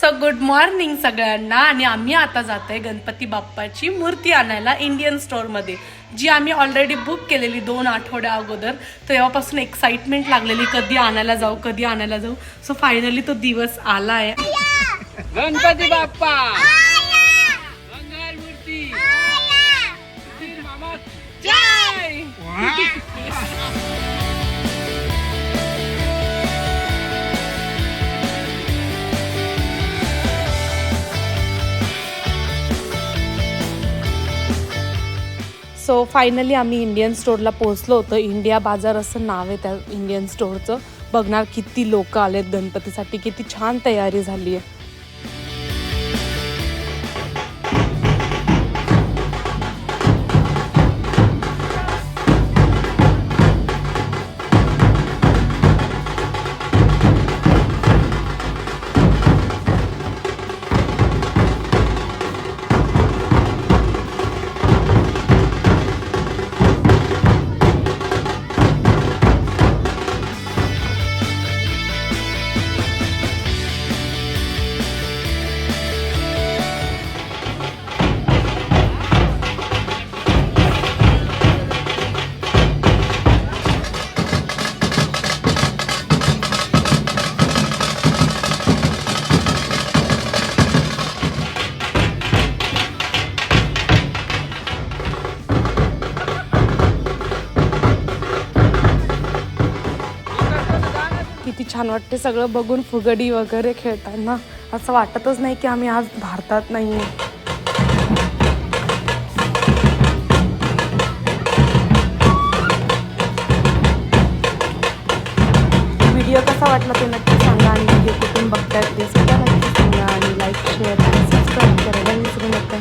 So good morning सगळ्यांना. आणि आम्ही आता जातोय गणपती बाप्पाची मूर्ती आणायला इंडियन स्टोअरमध्ये, जी आम्ही ऑलरेडी बुक केलेली 2 आठवड्या अगोदर. तेव्हापासून एक्साइटमेंट लागलेली कधी आणायला जाऊ कधी आणायला जाऊ. सो फायनली तो दिवस आला आहे. गणपती बाप्पा मंगल मूर्ती मामा जय. सो फायनली आम्ही इंडियन स्टोअरला पोहोचलो होतो. इंडिया बाजार असं नाव आहे त्या इंडियन स्टोअरचं. बघणार किती लोक आलेत गणपतीसाठी, किती छान तयारी झाली आहे. किती छान वाटते सगळं बघून. फुगडी वगैरे खेळताना असं वाटतच नाही की आम्ही आज भारतात नाही आहे. व्हिडिओ कसा वाटला ते नक्की सांगा. आणि व्हिडिओ कुठून बघतायत ते सुद्धा नक्की सांगा. आणि लाईक शेअर आणि सबस्क्राईब करायला विसरू नका.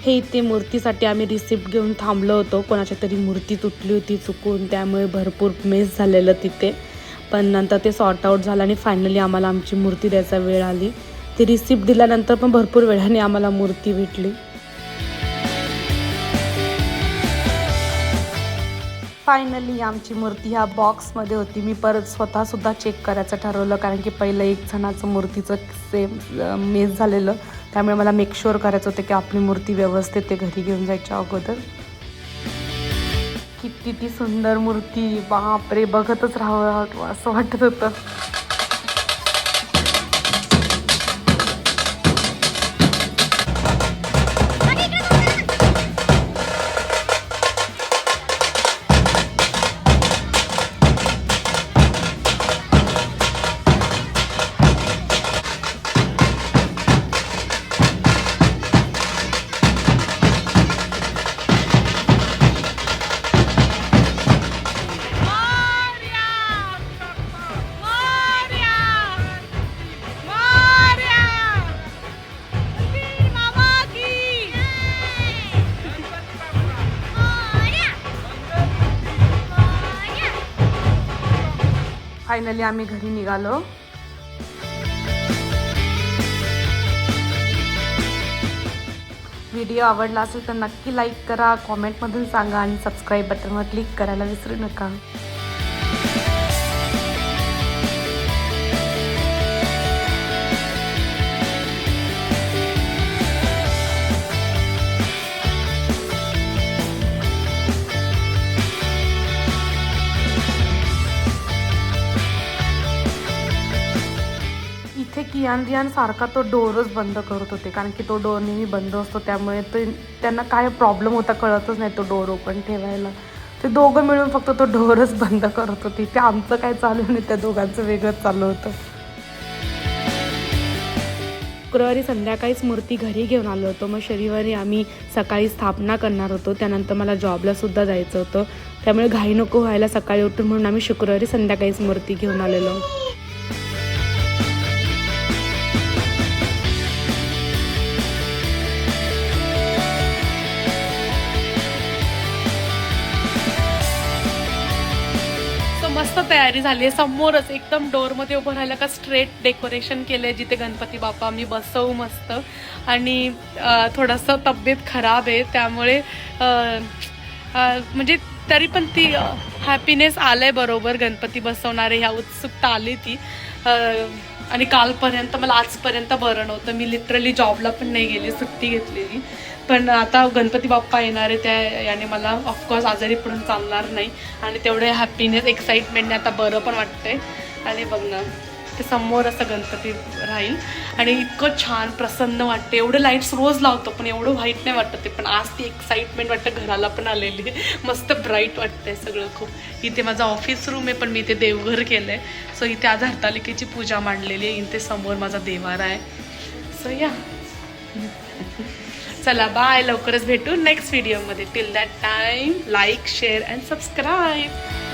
हे इथे मूर्तीसाठी आम्ही रिसिप्ट घेऊन थांबलो होतो. कोणाच्या तरी मूर्ती तुटली होती चुकून, त्यामुळे भरपूर मेस झालेलं तिथे. पण नंतर ते सॉर्ट आऊट झालं आणि फायनली आम्हाला आमची मूर्ती द्यायचा वेळ आली. ती रिसिप्ट दिल्यानंतर पण भरपूर वेळाने आम्हाला मूर्ती भेटली. फायनली आमची मूर्ती ह्या बॉक्समध्ये होती. मी परत स्वतःसुद्धा चेक करायचं ठरवलं, कारण की पहिलं एक जणाचं मूर्तीचं सेम मेस झालेलं. त्यामुळे मला मेक शुअर करायचं होतं की आपली मूर्ती व्यवस्थित ते घरी घेऊन जायच्या अगोदर. किती ती सुंदर मूर्ती, बापरे, बघतच राहावं असं वाटत होतं. फायनली आम्ही घरी निघालो. व्हिडिओ आवडला असेल तर नक्की लाईक करा, कॉमेंटमधून सांगा आणि सबस्क्राईब बटनवर क्लिक करायला विसरू नका. इथे कियान रियान सारखा तो डोरच बंद करत होते, कारण की तो डोर नेहमी बंद असतो, त्यामुळे ते त्यांना काय प्रॉब्लेम होता कळतच नाही तो डोर ओपन ठेवायला. ते दोघं मिळून फक्त तो डोरच बंद करत होते. ते आमचं काय चालू नाही, त्या दोघांचं वेगळंच चालू होतं. शुक्रवारी संध्याकाळीच मूर्ती घरी घेऊन आलो होतो. मग शनिवारी आम्ही सकाळी स्थापना करणार होतो. त्यानंतर मला जॉबला सुद्धा जायचं होतं, त्यामुळे घाई नको व्हायला सकाळी उठून म्हणून आम्ही शुक्रवारी संध्याकाळीच मूर्ती घेऊन आलेलो. मस्त तयारी झाली आहे. समोरच एकदम डोरमध्ये उभं राहिलं का स्ट्रेट डेकोरेशन केलं आहे, जिथे गणपती बाप्पा आम्ही बसवू मस्त. आणि थोडंसं तब्येत खराब आहे, त्यामुळे म्हणजे तरी पण ती हॅपीनेस आलं आहे बरोबर. गणपती बसवणारे ह्या उत्सुकता आली ती. आणि कालपर्यंत मला आजपर्यंत बरं नव्हतं. मी लिटरली जॉबला पण नाही गेली, सुट्टी घेतलेली. पण आता गणपती बाप्पा येणार आहे, त्या याने मला ऑफकोर्स आजारी पडून चालणार नाही. आणि तेवढे हॅपीनेस एक्साइटमेंटने आता बरं पण वाटतंय. आणि बघ ना, ते समोर असं गणपती राहील आणि इतकं छान प्रसन्न वाटते. एवढे लाईट्स रोज लावतो पण एवढं व्हाईट नाही वाटत ते. पण आज ती एक्साइटमेंट वाटतं घराला पण आलेली. मस्त ब्राईट वाटतंय सगळं खूप. इथे माझा ऑफिस रूम आहे, पण मी इथे देवघर केलं आहे. सो इथे आज हरतालिकेची पूजा मांडलेली आहे. इथे समोर माझा देवारा आहे. सो या, चला बाय. लवकरच भेटू नेक्स्ट व्हिडिओमध्ये. Till that time like, share and subscribe.